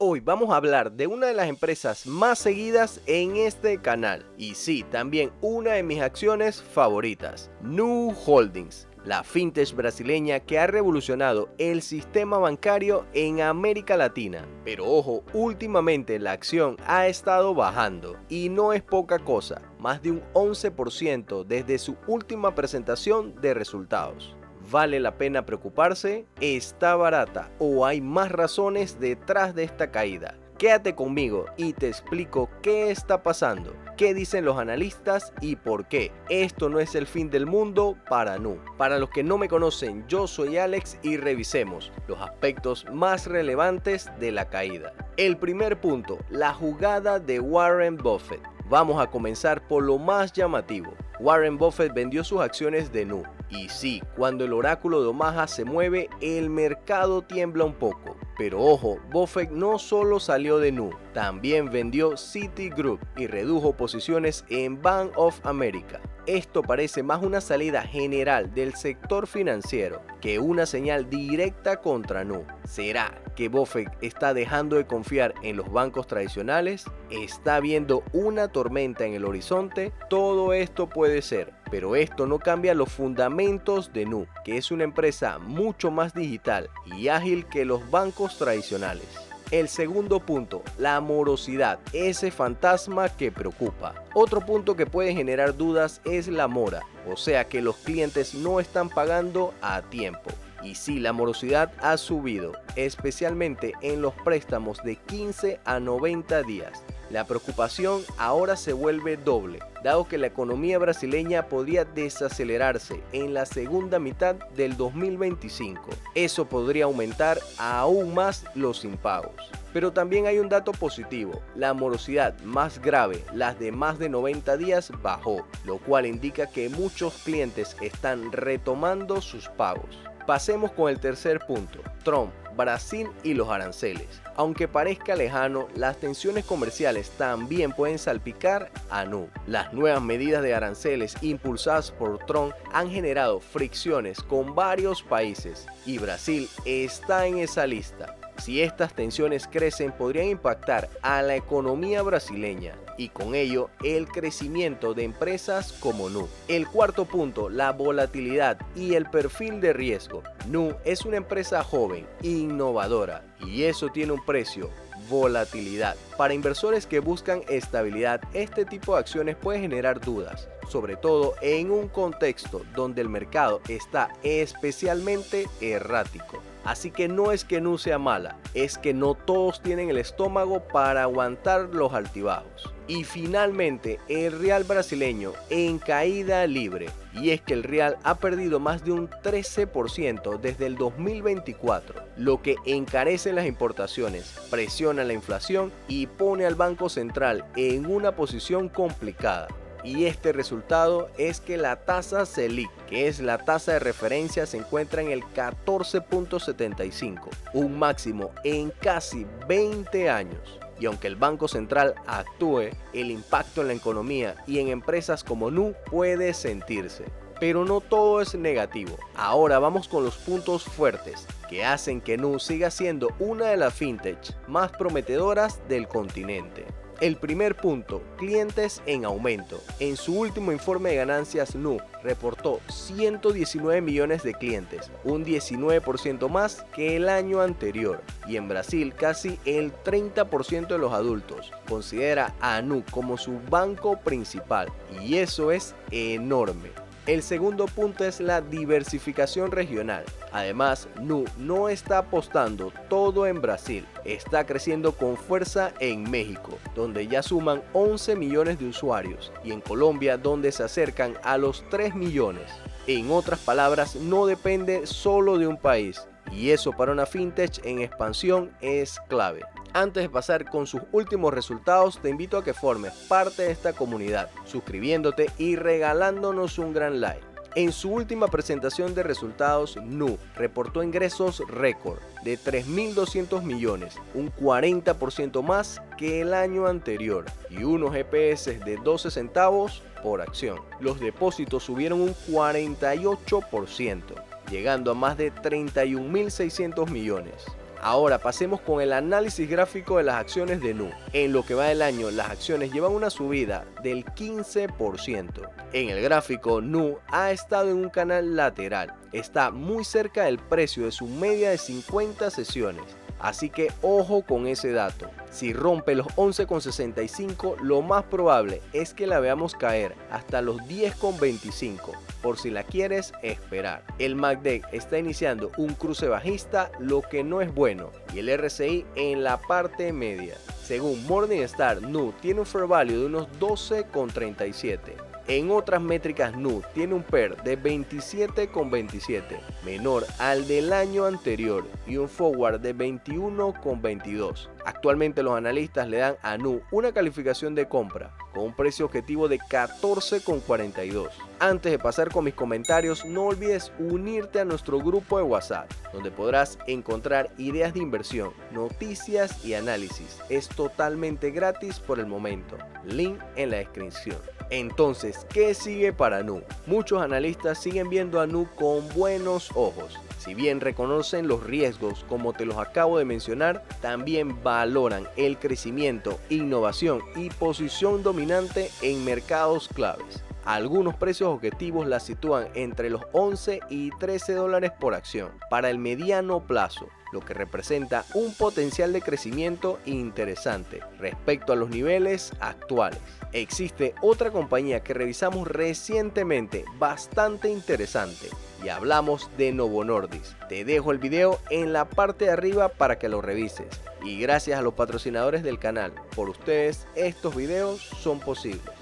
Hoy vamos a hablar de una de las empresas más seguidas en este canal y sí, también una de mis acciones favoritas, Nu Holdings, la fintech brasileña que ha revolucionado el sistema bancario en América Latina. Pero ojo, últimamente la acción ha estado bajando y no es poca cosa, más de un 11% desde su última presentación de resultados. ¿Vale la pena preocuparse? ¿Está barata? ¿O hay más razones detrás de esta caída? Quédate conmigo y te explico qué está pasando, qué dicen los analistas y por qué. Esto no es el fin del mundo para Nu. Para los que no me conocen, yo soy Alex y revisemos los aspectos más relevantes de la caída. El primer punto, la jugada de Warren Buffett. Vamos a comenzar por lo más llamativo. Warren Buffett vendió sus acciones de Nu. Y sí, cuando el oráculo de Omaha se mueve, el mercado tiembla un poco. Pero ojo, Buffett no solo salió de Nu, también vendió Citigroup y redujo posiciones en Bank of America. Esto parece más una salida general del sector financiero que una señal directa contra Nu. ¿Será que Buffett está dejando de confiar en los bancos tradicionales? ¿Está viendo una tormenta en el horizonte? Todo esto puede ser, pero esto no cambia los fundamentos de Nu, que es una empresa mucho más digital y ágil que los bancos tradicionales. El segundo punto, la morosidad, ese fantasma que preocupa. Otro punto que puede generar dudas es la mora, o sea que los clientes no están pagando a tiempo. Y sí, la morosidad ha subido, especialmente en los préstamos de 15 a 90 días. La preocupación ahora se vuelve doble, dado que la economía brasileña podría desacelerarse en la segunda mitad del 2025. Eso podría aumentar aún más los impagos. Pero también hay un dato positivo, la morosidad más grave, las de más de 90 días, bajó, lo cual indica que muchos clientes están retomando sus pagos. Pasemos con el tercer punto, Trump, Brasil y los aranceles. Aunque parezca lejano, las tensiones comerciales también pueden salpicar a Nu. Las nuevas medidas de aranceles impulsadas por Trump han generado fricciones con varios países y Brasil está en esa lista. Si estas tensiones crecen, podrían impactar a la economía brasileña y con ello el crecimiento de empresas como Nu. El cuarto punto, la volatilidad y el perfil de riesgo. Nu es una empresa joven, innovadora y eso tiene un precio. Volatilidad. Para inversores que buscan estabilidad, este tipo de acciones puede generar dudas, sobre todo en un contexto donde el mercado está especialmente errático. Así que no es que Nu sea mala, es que no todos tienen el estómago para aguantar los altibajos. Y finalmente, el real brasileño en caída libre. Y es que el real ha perdido más de un 13% desde el 2024, lo que encarece las importaciones, presiona la inflación y pone al Banco Central en una posición complicada. Y este resultado es que la tasa Selic, que es la tasa de referencia, se encuentra en el 14.75, un máximo en casi 20 años. Y aunque el Banco Central actúe, el impacto en la economía y en empresas como Nu puede sentirse. Pero no todo es negativo. Ahora vamos con los puntos fuertes que hacen que Nu siga siendo una de las fintech más prometedoras del continente. El primer punto, clientes en aumento. En su último informe de ganancias, Nu reportó 119 millones de clientes, un 19% más que el año anterior. Y en Brasil, casi el 30% de los adultos considera a Nu como su banco principal. Y eso es enorme. El segundo punto es la diversificación regional. Además, Nu no está apostando todo en Brasil, está creciendo con fuerza en México, donde ya suman 11 millones de usuarios, y en Colombia, donde se acercan a los 3 millones. En otras palabras, no depende solo de un país, y eso para una fintech en expansión es clave. Antes de pasar con sus últimos resultados, te invito a que formes parte de esta comunidad, suscribiéndote y regalándonos un gran like. En su última presentación de resultados, Nu reportó ingresos récord de 3.200 millones, un 40% más que el año anterior, y unos EPS de 12 centavos por acción. Los depósitos subieron un 48%, llegando a más de 31.600 millones. Ahora pasemos con el análisis gráfico de las acciones de Nu. En lo que va del año, las acciones llevan una subida del 15%. En el gráfico, Nu ha estado en un canal lateral. Está muy cerca del precio de su media de 50 sesiones. Así que ojo con ese dato. Si rompe los 11,65, lo más probable es que la veamos caer hasta los 10,25, por si la quieres esperar. El MACD está iniciando un cruce bajista, lo que no es bueno, y el RSI en la parte media. Según Morningstar, Nu tiene un fair value de unos 12,37. En otras métricas, Nu tiene un PER de 27,27, menor al del año anterior, y un forward de 21,22. Actualmente los analistas le dan a Nu una calificación de compra con un precio objetivo de 14,42. Antes de pasar con mis comentarios, no olvides unirte a nuestro grupo de WhatsApp, donde podrás encontrar ideas de inversión, noticias y análisis. Es totalmente gratis por el momento. Link en la descripción. Entonces, ¿qué sigue para Nu? Muchos analistas siguen viendo a Nu con buenos ojos. Si bien reconocen los riesgos como te los acabo de mencionar, también valoran el crecimiento, innovación y posición dominante en mercados claves. Algunos precios objetivos la sitúan entre los 11 y 13 dólares por acción para el mediano plazo, lo que representa un potencial de crecimiento interesante respecto a los niveles actuales. Existe otra compañía que revisamos recientemente bastante interesante y hablamos de Novo Nordisk. Te dejo el video en la parte de arriba para que lo revises. Y gracias a los patrocinadores del canal, por ustedes estos videos son posibles.